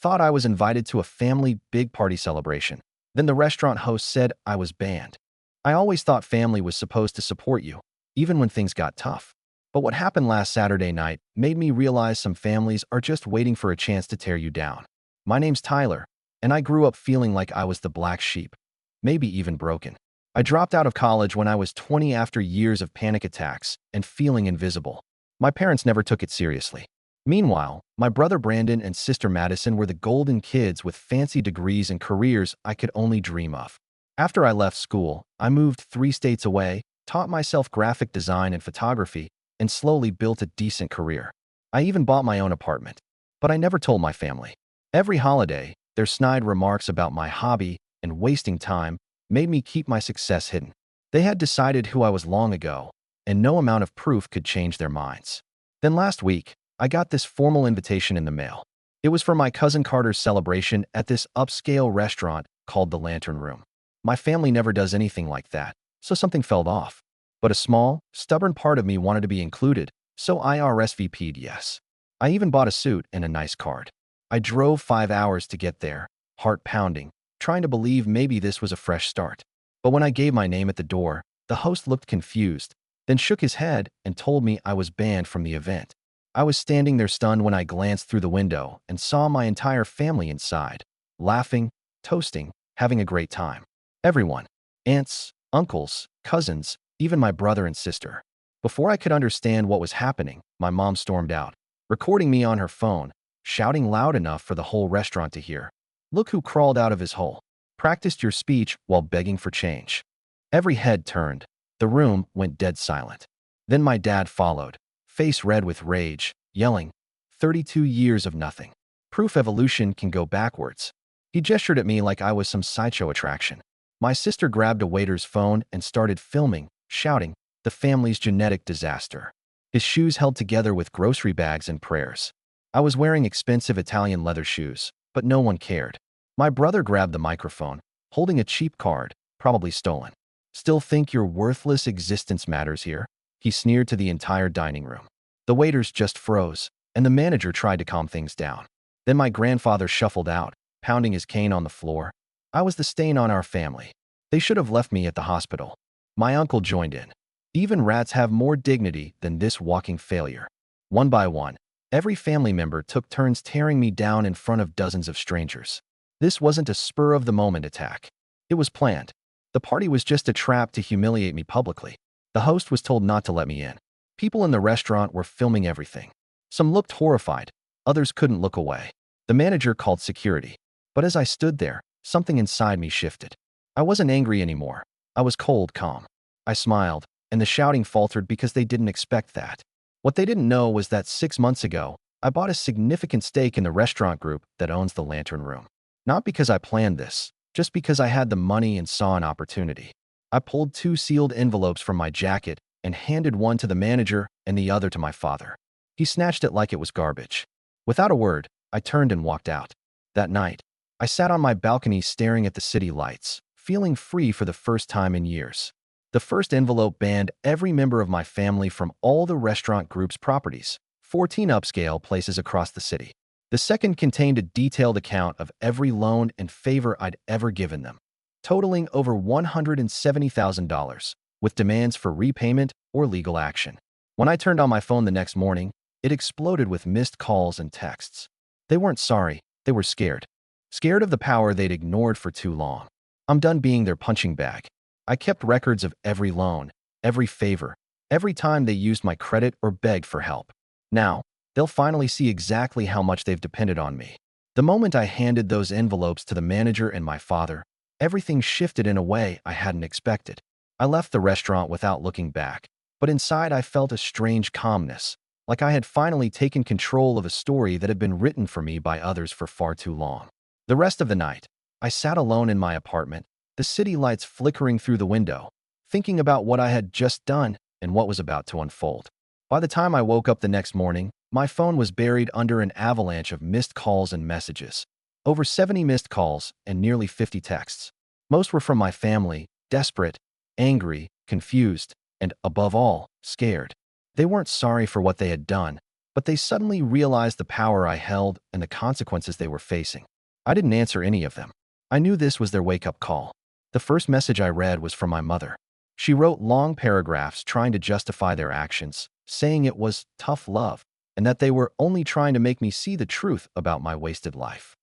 thought I was invited to a family big party celebration. Then the restaurant host said I was banned. I always thought family was supposed to support you, even when things got tough. But what happened last Saturday night made me realize some families are just waiting for a chance to tear you down. My name's Tyler, and I grew up feeling like I was the black sheep, maybe even broken. I dropped out of college when I was 20 after years of panic attacks and feeling invisible. My parents never took it seriously. Meanwhile, my brother Brandon and sister Madison were the golden kids with fancy degrees and careers I could only dream of. After I left school, I moved 3 states away, taught myself graphic design and photography, and slowly built a decent career. I even bought my own apartment. But I never told my family. Every holiday, their snide remarks about my hobby and wasting time made me keep my success hidden. They had decided who I was long ago, and no amount of proof could change their minds. Then last week, I got this formal invitation in the mail. It was for my cousin Carter's celebration at this upscale restaurant called the Lantern Room. My family never does anything like that, so something felt off. But a small, stubborn part of me wanted to be included, so I RSVP'd yes. I even bought a suit and a nice card. I drove 5 hours to get there, heart pounding, trying to believe maybe this was a fresh start. But when I gave my name at the door, the host looked confused, then shook his head and told me I was banned from the event. I was standing there stunned when I glanced through the window and saw my entire family inside, laughing, toasting, having a great time. Everyone. Aunts, uncles, cousins, even my brother and sister. Before I could understand what was happening, my mom stormed out, recording me on her phone, shouting loud enough for the whole restaurant to hear. Look who crawled out of his hole. Practiced your speech while begging for change. Every head turned. The room went dead silent. Then my dad followed, face red with rage, yelling, 32 years of nothing. Proof evolution can go backwards. He gestured at me like I was some sideshow attraction. My sister grabbed a waiter's phone and started filming, shouting, the family's genetic disaster. His shoes held together with grocery bags and prayers. I was wearing expensive Italian leather shoes, but no one cared. My brother grabbed the microphone, holding a cheap card, probably stolen. Still think your worthless existence matters here? He sneered to the entire dining room. The waiters just froze, and the manager tried to calm things down. Then my grandfather shuffled out, pounding his cane on the floor. I was the stain on our family. They should have left me at the hospital. My uncle joined in. Even rats have more dignity than this walking failure. One by one, every family member took turns tearing me down in front of dozens of strangers. This wasn't a spur-of-the-moment attack. It was planned. The party was just a trap to humiliate me publicly. The host was told not to let me in. People in the restaurant were filming everything. Some looked horrified. Others couldn't look away. The manager called security. But as I stood there, something inside me shifted. I wasn't angry anymore. I was cold, calm. I smiled, and the shouting faltered because they didn't expect that. What they didn't know was that 6 months ago, I bought a significant stake in the restaurant group that owns the Lantern Room. Not because I planned this, just because I had the money and saw an opportunity. I pulled 2 sealed envelopes from my jacket and handed one to the manager and the other to my father. He snatched it like it was garbage. Without a word, I turned and walked out. That night, I sat on my balcony staring at the city lights, feeling free for the first time in years. The first envelope banned every member of my family from all the restaurant group's properties, 14 upscale places across the city. The second contained a detailed account of every loan and favor I'd ever given them, totaling over $170,000, with demands for repayment or legal action. When I turned on my phone the next morning, it exploded with missed calls and texts. They weren't sorry, they were scared. Scared of the power they'd ignored for too long. I'm done being their punching bag. I kept records of every loan, every favor, every time they used my credit or begged for help. Now, they'll finally see exactly how much they've depended on me. The moment I handed those envelopes to the manager and my father, everything shifted in a way I hadn't expected. I left the restaurant without looking back, but inside I felt a strange calmness, like I had finally taken control of a story that had been written for me by others for far too long. The rest of the night, I sat alone in my apartment, the city lights flickering through the window, thinking about what I had just done and what was about to unfold. By the time I woke up the next morning, my phone was buried under an avalanche of missed calls and messages. Over 70 missed calls and nearly 50 texts. Most were from my family, desperate, angry, confused, and, above all, scared. They weren't sorry for what they had done. but they suddenly realized the power I held and the consequences they were facing. I didn't answer any of them. I knew this was their wake-up call. The first message I read was from my mother. She wrote long paragraphs trying to justify their actions, saying it was tough love and that they were only trying to make me see the truth about my wasted life.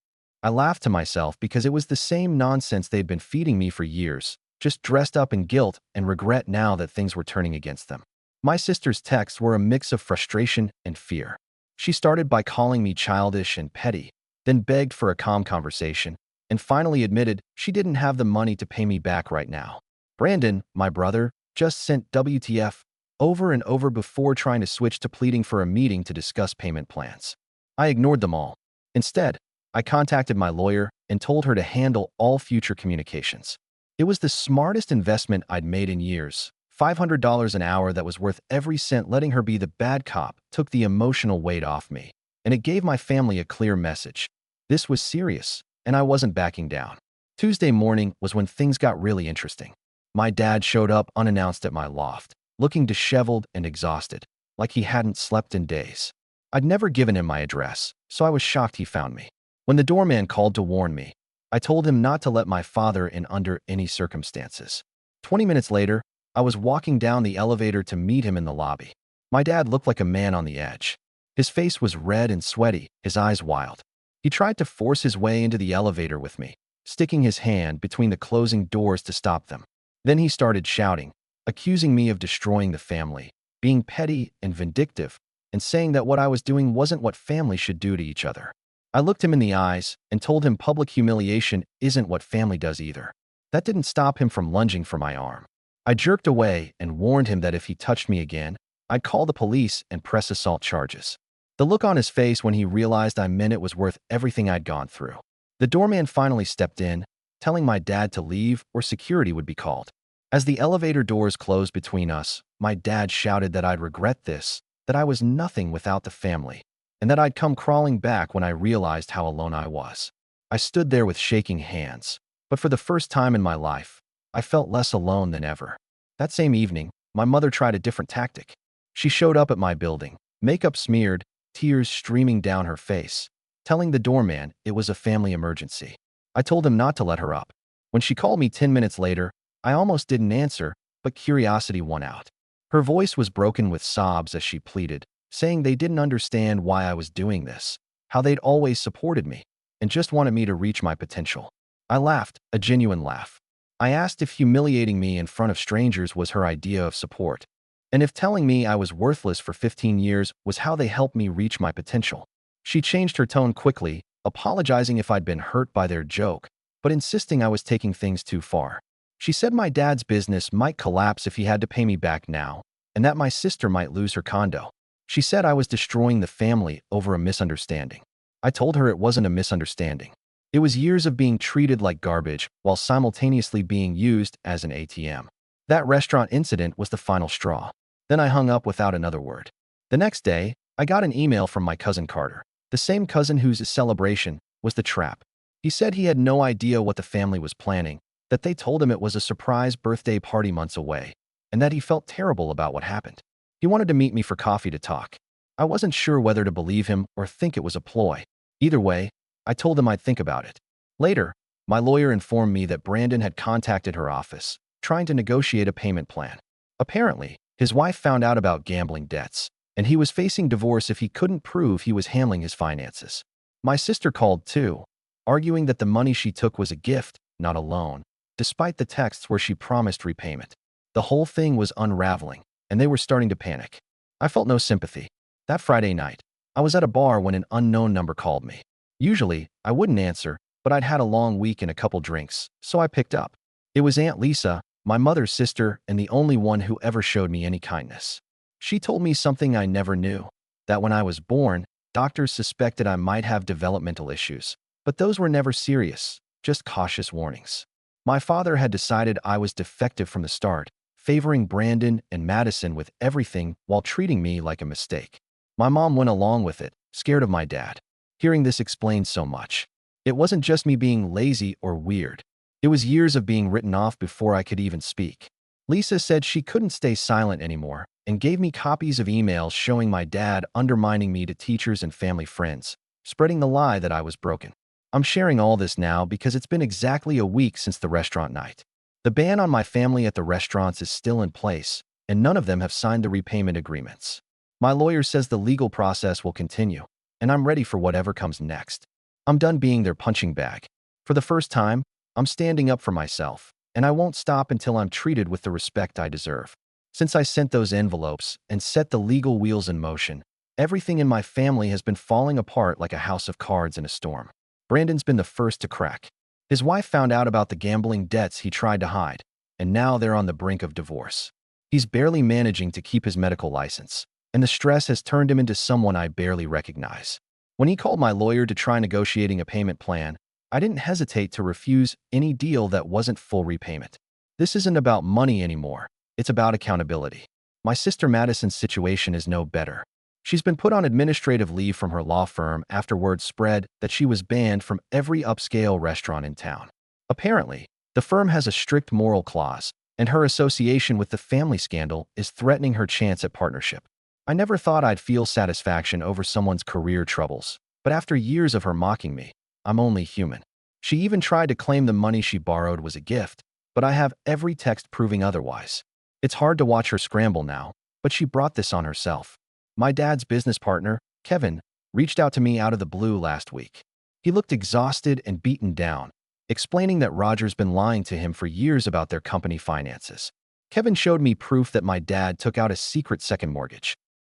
I laughed to myself because it was the same nonsense they'd been feeding me for years, just dressed up in guilt and regret now that things were turning against them. My sister's texts were a mix of frustration and fear. She started by calling me childish and petty, then begged for a calm conversation, and finally admitted she didn't have the money to pay me back right now. Brandon, my brother, just sent WTF over and over before trying to switch to pleading for a meeting to discuss payment plans. I ignored them all. Instead, I contacted my lawyer and told her to handle all future communications. It was the smartest investment I'd made in years. $500 an hour that was worth every cent. Letting her be the bad cop took the emotional weight off me, and it gave my family a clear message. This was serious, and I wasn't backing down. Tuesday morning was when things got really interesting. My dad showed up unannounced at my loft, looking disheveled and exhausted, like he hadn't slept in days. I'd never given him my address, so I was shocked he found me. When the doorman called to warn me, I told him not to let my father in under any circumstances. 20 minutes later, I was walking down the elevator to meet him in the lobby. My dad looked like a man on the edge. His face was red and sweaty, his eyes wild. He tried to force his way into the elevator with me, sticking his hand between the closing doors to stop them. Then he started shouting, accusing me of destroying the family, being petty and vindictive, and saying that what I was doing wasn't what family should do to each other. I looked him in the eyes and told him public humiliation isn't what family does either. That didn't stop him from lunging for my arm. I jerked away and warned him that if he touched me again, I'd call the police and press assault charges. The look on his face when he realized I meant it was worth everything I'd gone through. The doorman finally stepped in, telling my dad to leave or security would be called. As the elevator doors closed between us, my dad shouted that I'd regret this, that I was nothing without the family, and that I'd come crawling back when I realized how alone I was. I stood there with shaking hands, but for the first time in my life, I felt less alone than ever. That same evening, my mother tried a different tactic. She showed up at my building, makeup smeared, tears streaming down her face, telling the doorman it was a family emergency. I told him not to let her up. When she called me 10 minutes later, I almost didn't answer, but curiosity won out. Her voice was broken with sobs as she pleaded, saying they didn't understand why I was doing this, how they'd always supported me, and just wanted me to reach my potential. I laughed, a genuine laugh. I asked if humiliating me in front of strangers was her idea of support, and if telling me I was worthless for 15 years was how they helped me reach my potential. She changed her tone quickly, apologizing if I'd been hurt by their joke, but insisting I was taking things too far. She said my dad's business might collapse if he had to pay me back now, and that my sister might lose her condo. She said I was destroying the family over a misunderstanding. I told her it wasn't a misunderstanding. It was years of being treated like garbage while simultaneously being used as an ATM. That restaurant incident was the final straw. Then I hung up without another word. The next day, I got an email from my cousin Carter, the same cousin whose celebration was the trap. He said he had no idea what the family was planning, that they told him it was a surprise birthday party months away, and that he felt terrible about what happened. He wanted to meet me for coffee to talk. I wasn't sure whether to believe him or think it was a ploy. Either way, I told him I'd think about it. Later, my lawyer informed me that Brandon had contacted her office, trying to negotiate a payment plan. Apparently, his wife found out about gambling debts, and he was facing divorce if he couldn't prove he was handling his finances. My sister called too, arguing that the money she took was a gift, not a loan, despite the texts where she promised repayment. The whole thing was unraveling, and they were starting to panic. I felt no sympathy. That Friday night, I was at a bar when an unknown number called me. Usually, I wouldn't answer, but I'd had a long week and a couple drinks, so I picked up. It was Aunt Lisa, my mother's sister, and the only one who ever showed me any kindness. She told me something I never knew, that when I was born, doctors suspected I might have developmental issues, but those were never serious, just cautious warnings. My father had decided I was defective from the start, favoring Brandon and Madison with everything while treating me like a mistake. My mom went along with it, scared of my dad. Hearing this explained so much. It wasn't just me being lazy or weird. It was years of being written off before I could even speak. Lisa said she couldn't stay silent anymore and gave me copies of emails showing my dad undermining me to teachers and family friends, spreading the lie that I was broken. I'm sharing all this now because it's been exactly a week since the restaurant night. The ban on my family at the restaurants is still in place, and none of them have signed the repayment agreements. My lawyer says the legal process will continue, and I'm ready for whatever comes next. I'm done being their punching bag. For the first time, I'm standing up for myself, and I won't stop until I'm treated with the respect I deserve. Since I sent those envelopes and set the legal wheels in motion, everything in my family has been falling apart like a house of cards in a storm. Brandon's been the first to crack. His wife found out about the gambling debts he tried to hide, and now they're on the brink of divorce. He's barely managing to keep his medical license, and the stress has turned him into someone I barely recognize. When he called my lawyer to try negotiating a payment plan, I didn't hesitate to refuse any deal that wasn't full repayment. This isn't about money anymore. It's about accountability. My sister Madison's situation is no better. She's been put on administrative leave from her law firm after word spread that she was banned from every upscale restaurant in town. Apparently, the firm has a strict moral clause, and her association with the family scandal is threatening her chance at partnership. I never thought I'd feel satisfaction over someone's career troubles, but after years of her mocking me, I'm only human. She even tried to claim the money she borrowed was a gift, but I have every text proving otherwise. It's hard to watch her scramble now, but she brought this on herself. My dad's business partner, Kevin, reached out to me out of the blue last week. He looked exhausted and beaten down, explaining that Roger's been lying to him for years about their company finances. Kevin showed me proof that my dad took out a secret second mortgage,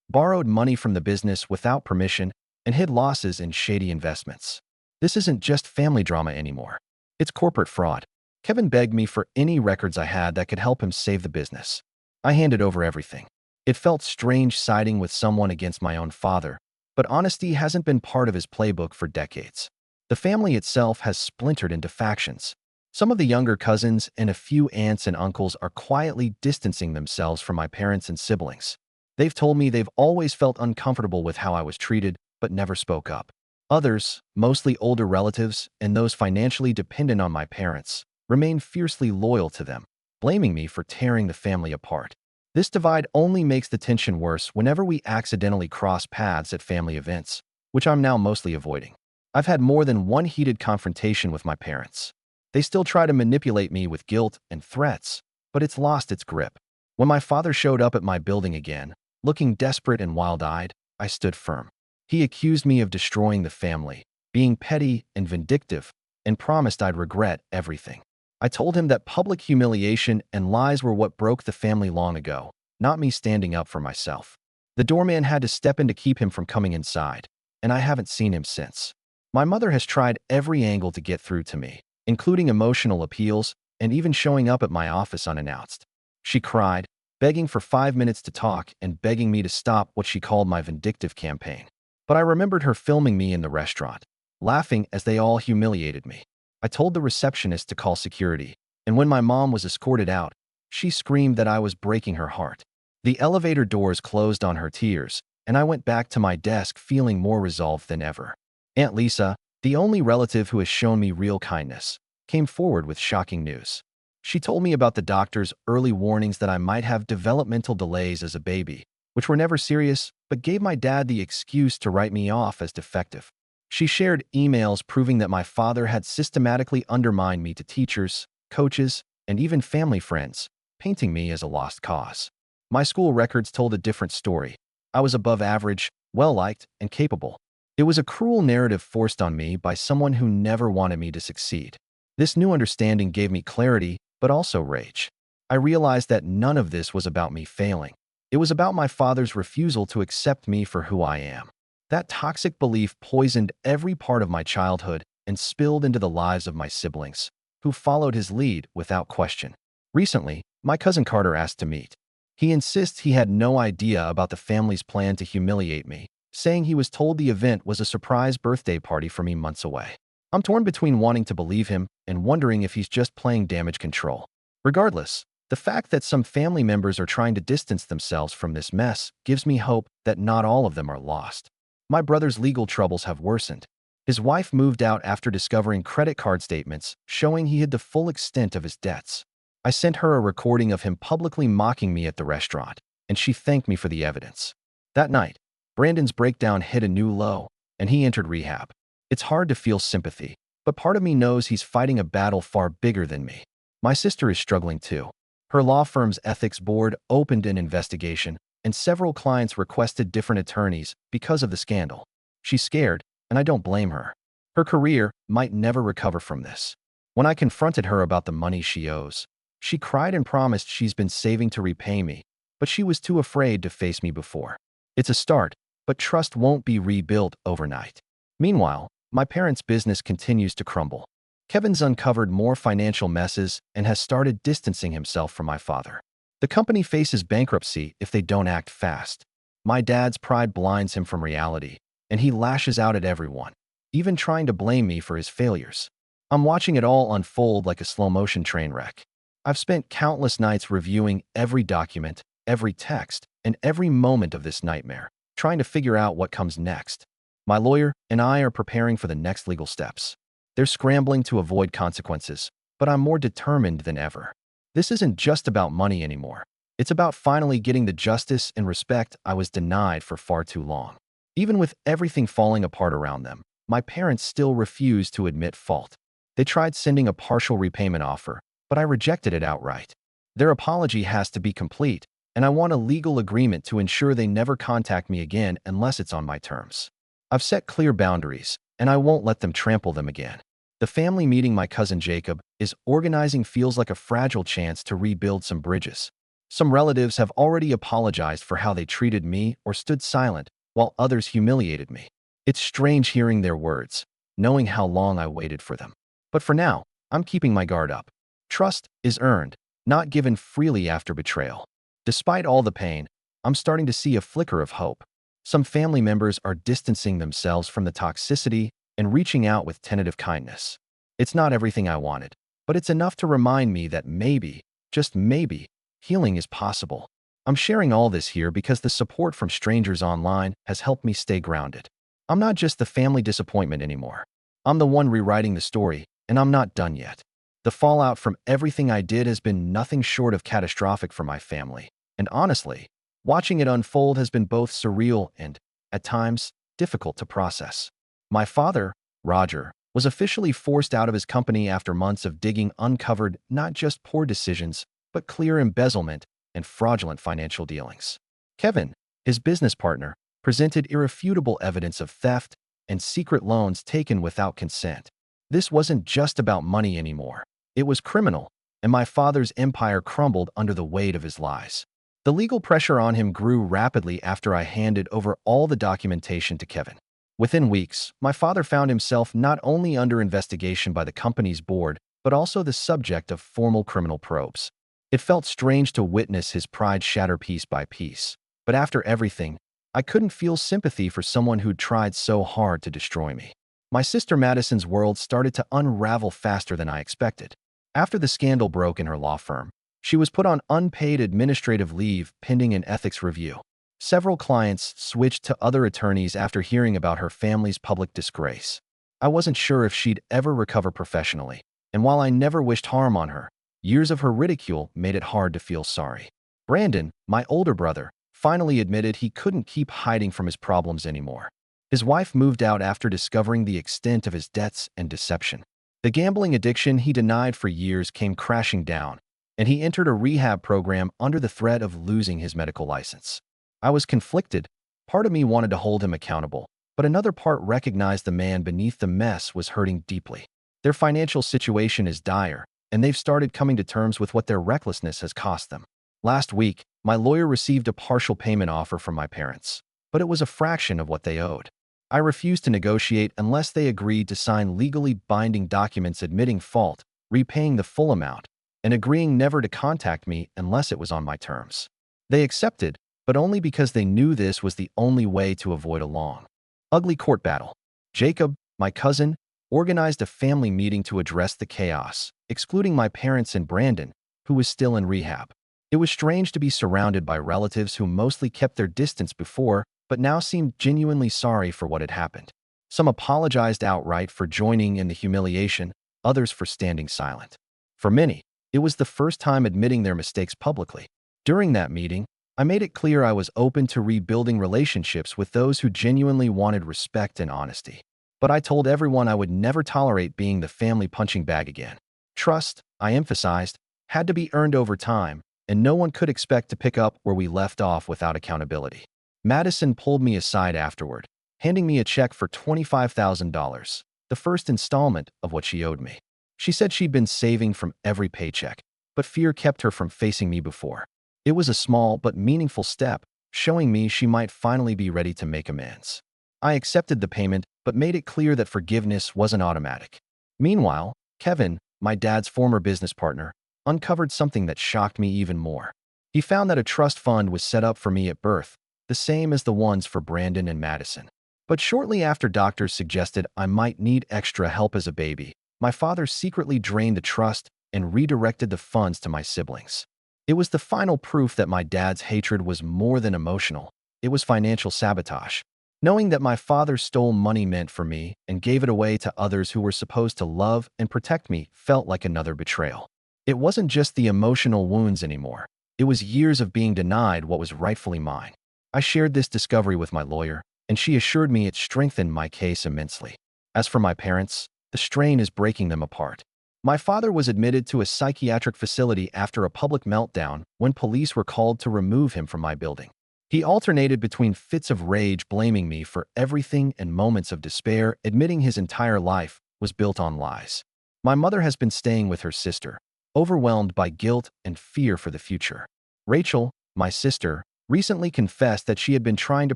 borrowed money from the business without permission, and hid losses in shady investments. This isn't just family drama anymore. It's corporate fraud. Kevin begged me for any records I had that could help him save the business. I handed over everything. It felt strange siding with someone against my own father, but honesty hasn't been part of his playbook for decades. The family itself has splintered into factions. Some of the younger cousins and a few aunts and uncles are quietly distancing themselves from my parents and siblings. They've told me they've always felt uncomfortable with how I was treated, but never spoke up. Others, mostly older relatives and those financially dependent on my parents, remain fiercely loyal to them, blaming me for tearing the family apart. This divide only makes the tension worse whenever we accidentally cross paths at family events, which I'm now mostly avoiding. I've had more than one heated confrontation with my parents. They still try to manipulate me with guilt and threats, but it's lost its grip. When my father showed up at my building again, looking desperate and wild-eyed, I stood firm. He accused me of destroying the family, being petty and vindictive, and promised I'd regret everything. I told him that public humiliation and lies were what broke the family long ago, not me standing up for myself. The doorman had to step in to keep him from coming inside, and I haven't seen him since. My mother has tried every angle to get through to me, including emotional appeals and even showing up at my office unannounced. She cried, begging for 5 minutes to talk and begging me to stop what she called my vindictive campaign. But I remembered her filming me in the restaurant, laughing as they all humiliated me. I told the receptionist to call security, and when my mom was escorted out, she screamed that I was breaking her heart. The elevator doors closed on her tears, and I went back to my desk feeling more resolved than ever. Aunt Lisa, the only relative who has shown me real kindness, came forward with shocking news. She told me about the doctor's early warnings that I might have developmental delays as a baby, which were never serious, but gave my dad the excuse to write me off as defective. She shared emails proving that my father had systematically undermined me to teachers, coaches, and even family friends, painting me as a lost cause. My school records told a different story. I was above average, well-liked, and capable. It was a cruel narrative forced on me by someone who never wanted me to succeed. This new understanding gave me clarity, but also rage. I realized that none of this was about me failing. It was about my father's refusal to accept me for who I am. That toxic belief poisoned every part of my childhood and spilled into the lives of my siblings, who followed his lead without question. Recently, my cousin Carter asked to meet. He insists he had no idea about the family's plan to humiliate me, saying he was told the event was a surprise birthday party for me months away. I'm torn between wanting to believe him and wondering if he's just playing damage control. Regardless, the fact that some family members are trying to distance themselves from this mess gives me hope that not all of them are lost. My brother's legal troubles have worsened. His wife moved out after discovering credit card statements showing he hid the full extent of his debts. I sent her a recording of him publicly mocking me at the restaurant, and she thanked me for the evidence. That night, Brandon's breakdown hit a new low, and he entered rehab. It's hard to feel sympathy, but part of me knows he's fighting a battle far bigger than me. My sister is struggling too. Her law firm's ethics board opened an investigation, and several clients requested different attorneys because of the scandal. She's scared, and I don't blame her. Her career might never recover from this. When I confronted her about the money she owes, she cried and promised she's been saving to repay me, but she was too afraid to face me before. It's a start, but trust won't be rebuilt overnight. Meanwhile, my parents' business continues to crumble. Kevin's uncovered more financial messes and has started distancing himself from my father. The company faces bankruptcy if they don't act fast. My dad's pride blinds him from reality, and he lashes out at everyone, even trying to blame me for his failures. I'm watching it all unfold like a slow-motion train wreck. I've spent countless nights reviewing every document, every text, and every moment of this nightmare, trying to figure out what comes next. My lawyer and I are preparing for the next legal steps. They're scrambling to avoid consequences, but I'm more determined than ever. This isn't just about money anymore. It's about finally getting the justice and respect I was denied for far too long. Even with everything falling apart around them, my parents still refuse to admit fault. They tried sending a partial repayment offer, but I rejected it outright. Their apology has to be complete, and I want a legal agreement to ensure they never contact me again unless it's on my terms. I've set clear boundaries, and I won't let them trample them again. The family meeting my cousin Jacob is organizing feels like a fragile chance to rebuild some bridges. Some relatives have already apologized for how they treated me or stood silent, while others humiliated me. It's strange hearing their words, knowing how long I waited for them. But for now, I'm keeping my guard up. Trust is earned, not given freely after betrayal. Despite all the pain, I'm starting to see a flicker of hope. Some family members are distancing themselves from the toxicity and reaching out with tentative kindness. It's not everything I wanted, but it's enough to remind me that maybe, just maybe, healing is possible. I'm sharing all this here because the support from strangers online has helped me stay grounded. I'm not just the family disappointment anymore. I'm the one rewriting the story, and I'm not done yet. The fallout from everything I did has been nothing short of catastrophic for my family, and honestly, watching it unfold has been both surreal and, at times, difficult to process. My father, Roger, was officially forced out of his company after months of digging uncovered not just poor decisions, but clear embezzlement and fraudulent financial dealings. Kevin, his business partner, presented irrefutable evidence of theft and secret loans taken without consent. This wasn't just about money anymore. It was criminal, and my father's empire crumbled under the weight of his lies. The legal pressure on him grew rapidly after I handed over all the documentation to Kevin. Within weeks, my father found himself not only under investigation by the company's board, but also the subject of formal criminal probes. It felt strange to witness his pride shatter piece by piece. But after everything, I couldn't feel sympathy for someone who'd tried so hard to destroy me. My sister Madison's world started to unravel faster than I expected. After the scandal broke in her law firm, she was put on unpaid administrative leave pending an ethics review. Several clients switched to other attorneys after hearing about her family's public disgrace. I wasn't sure if she'd ever recover professionally, and while I never wished harm on her, years of her ridicule made it hard to feel sorry. Brandon, my older brother, finally admitted he couldn't keep hiding from his problems anymore. His wife moved out after discovering the extent of his debts and deception. The gambling addiction he denied for years came crashing down, and he entered a rehab program under the threat of losing his medical license. I was conflicted. Part of me wanted to hold him accountable, but another part recognized the man beneath the mess was hurting deeply. Their financial situation is dire, and they've started coming to terms with what their recklessness has cost them. Last week, my lawyer received a partial payment offer from my parents, but it was a fraction of what they owed. I refused to negotiate unless they agreed to sign legally binding documents admitting fault, repaying the full amount, and agreeing never to contact me unless it was on my terms. They accepted, but only because they knew this was the only way to avoid a long, ugly court battle. Jacob, my cousin, organized a family meeting to address the chaos, excluding my parents and Brandon, who was still in rehab. It was strange to be surrounded by relatives who mostly kept their distance before, but now seemed genuinely sorry for what had happened. Some apologized outright for joining in the humiliation, others for standing silent. For many, It was the first time admitting their mistakes publicly. During that meeting, I made it clear I was open to rebuilding relationships with those who genuinely wanted respect and honesty. But I told everyone I would never tolerate being the family punching bag again. Trust, I emphasized, had to be earned over time, and no one could expect to pick up where we left off without accountability. Madison pulled me aside afterward, handing me a check for $25,000, the first installment of what she owed me. She said she'd been saving from every paycheck, but fear kept her from facing me before. It was a small but meaningful step, showing me she might finally be ready to make amends. I accepted the payment, but made it clear that forgiveness wasn't automatic. Meanwhile, Kevin, my dad's former business partner, uncovered something that shocked me even more. He found that a trust fund was set up for me at birth, the same as the ones for Brandon and Madison. But shortly after doctors suggested I might need extra help as a baby, my father secretly drained the trust and redirected the funds to my siblings. It was the final proof that my dad's hatred was more than emotional. It was financial sabotage. Knowing that my father stole money meant for me and gave it away to others who were supposed to love and protect me felt like another betrayal. It wasn't just the emotional wounds anymore. It was years of being denied what was rightfully mine. I shared this discovery with my lawyer, and she assured me it strengthened my case immensely. As for my parents, the strain is breaking them apart. My father was admitted to a psychiatric facility after a public meltdown when police were called to remove him from my building. He alternated between fits of rage blaming me for everything and moments of despair, admitting his entire life was built on lies. My mother has been staying with her sister, overwhelmed by guilt and fear for the future. Rachel, my sister, recently confessed that she had been trying to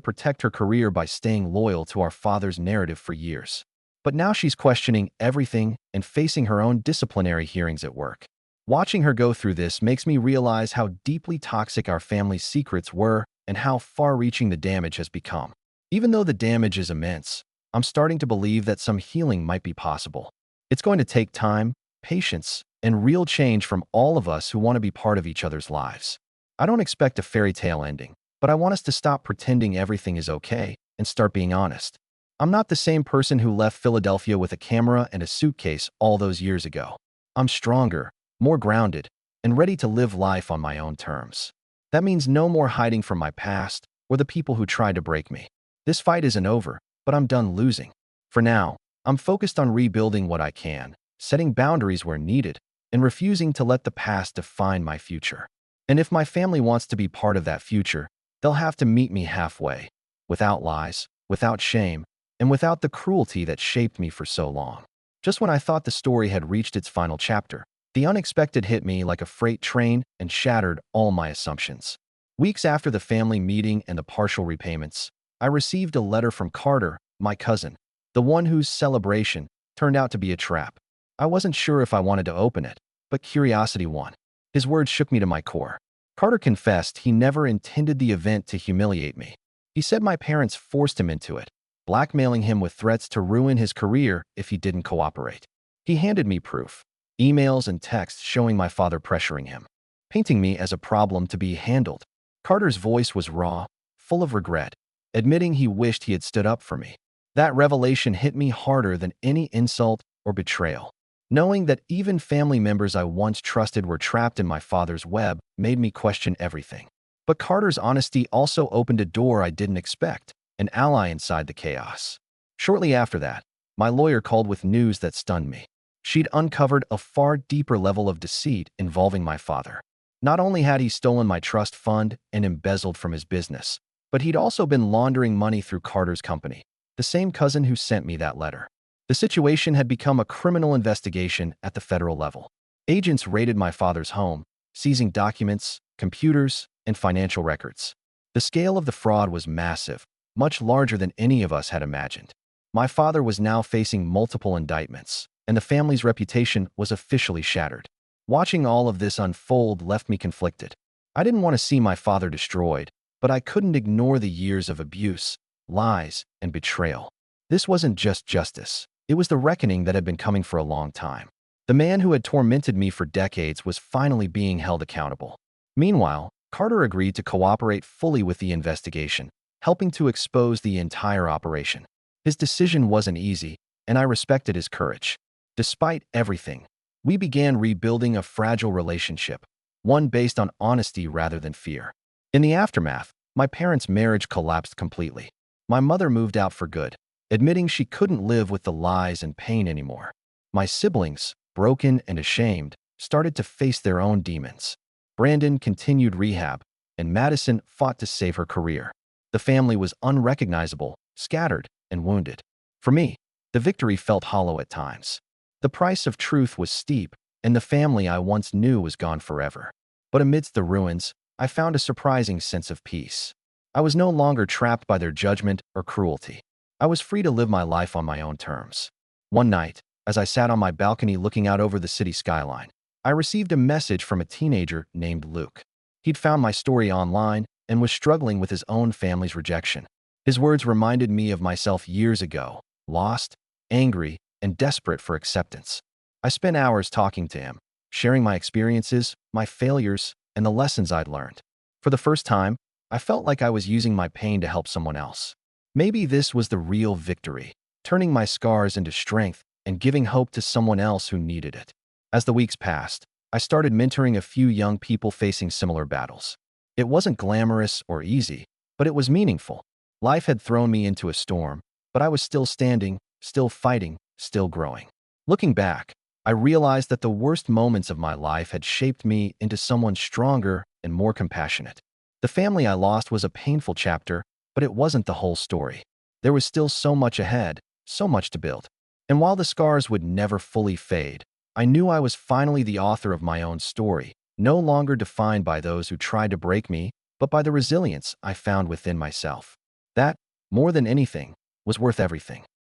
protect her career by staying loyal to our father's narrative for years. But now she's questioning everything and facing her own disciplinary hearings at work. Watching her go through this makes me realize how deeply toxic our family's secrets were and how far-reaching the damage has become. Even though the damage is immense, I'm starting to believe that some healing might be possible. It's going to take time, patience, and real change from all of us who want to be part of each other's lives. I don't expect a fairy tale ending, but I want us to stop pretending everything is okay and start being honest. I'm not the same person who left Philadelphia with a camera and a suitcase all those years ago. I'm stronger, more grounded, and ready to live life on my own terms. That means no more hiding from my past or the people who tried to break me. This fight isn't over, but I'm done losing. For now, I'm focused on rebuilding what I can, setting boundaries where needed, and refusing to let the past define my future. And if my family wants to be part of that future, they'll have to meet me halfway, without lies, without shame, and without the cruelty that shaped me for so long. Just when I thought the story had reached its final chapter, the unexpected hit me like a freight train and shattered all my assumptions. Weeks after the family meeting and the partial repayments, I received a letter from Carter, my cousin, the one whose celebration turned out to be a trap. I wasn't sure if I wanted to open it, but curiosity won. His words shook me to my core. Carter confessed he never intended the event to humiliate me. He said my parents forced him into it, blackmailing him with threats to ruin his career if he didn't cooperate. He handed me proof. Emails and texts showing my father pressuring him, painting me as a problem to be handled. Carter's voice was raw, full of regret, admitting he wished he had stood up for me. That revelation hit me harder than any insult or betrayal. Knowing that even family members I once trusted were trapped in my father's web made me question everything. But Carter's honesty also opened a door I didn't expect, an ally inside the chaos. Shortly after that, my lawyer called with news that stunned me. She'd uncovered a far deeper level of deceit involving my father. Not only had he stolen my trust fund and embezzled from his business, but he'd also been laundering money through Carter's company, the same cousin who sent me that letter. The situation had become a criminal investigation at the federal level. Agents raided my father's home, seizing documents, computers, and financial records. The scale of the fraud was massive, much larger than any of us had imagined. My father was now facing multiple indictments, and the family's reputation was officially shattered. Watching all of this unfold left me conflicted. I didn't want to see my father destroyed, but I couldn't ignore the years of abuse, lies, and betrayal. This wasn't just justice. It was the reckoning that had been coming for a long time. The man who had tormented me for decades was finally being held accountable. Meanwhile, Carter agreed to cooperate fully with the investigation, helping to expose the entire operation. His decision wasn't easy, and I respected his courage. Despite everything, We began rebuilding a fragile relationship, one based on honesty rather than fear. In the aftermath, my parents' marriage collapsed completely. My mother moved out for good, admitting she couldn't live with the lies and pain anymore. My siblings, broken and ashamed, started to face their own demons. Brandon continued rehab, and Madison fought to save her career. The family was unrecognizable, scattered, and wounded. For me, the victory felt hollow at times. The price of truth was steep, and the family I once knew was gone forever. But amidst the ruins, I found a surprising sense of peace. I was no longer trapped by their judgment or cruelty. I was free to live my life on my own terms. One night, as I sat on my balcony looking out over the city skyline, I received a message from a teenager named Luke. He'd found my story online and was struggling with his own family's rejection. His words reminded me of myself years ago, lost, angry, and desperate for acceptance. I spent hours talking to him, sharing my experiences, my failures, and the lessons I'd learned. For the first time, I felt like I was using my pain to help someone else. Maybe this was the real victory, turning my scars into strength and giving hope to someone else who needed it. As the weeks passed, I started mentoring a few young people facing similar battles. It wasn't glamorous or easy, but it was meaningful. Life had thrown me into a storm, but I was still standing, still fighting, still growing. Looking back, I realized that the worst moments of my life had shaped me into someone stronger and more compassionate. The family I lost was a painful chapter, but it wasn't the whole story. There was still so much ahead, so much to build. And while the scars would never fully fade, I knew I was finally the author of my own story, no longer defined by those who tried to break me, but by the resilience I found within myself. That, more than anything, was worth everything.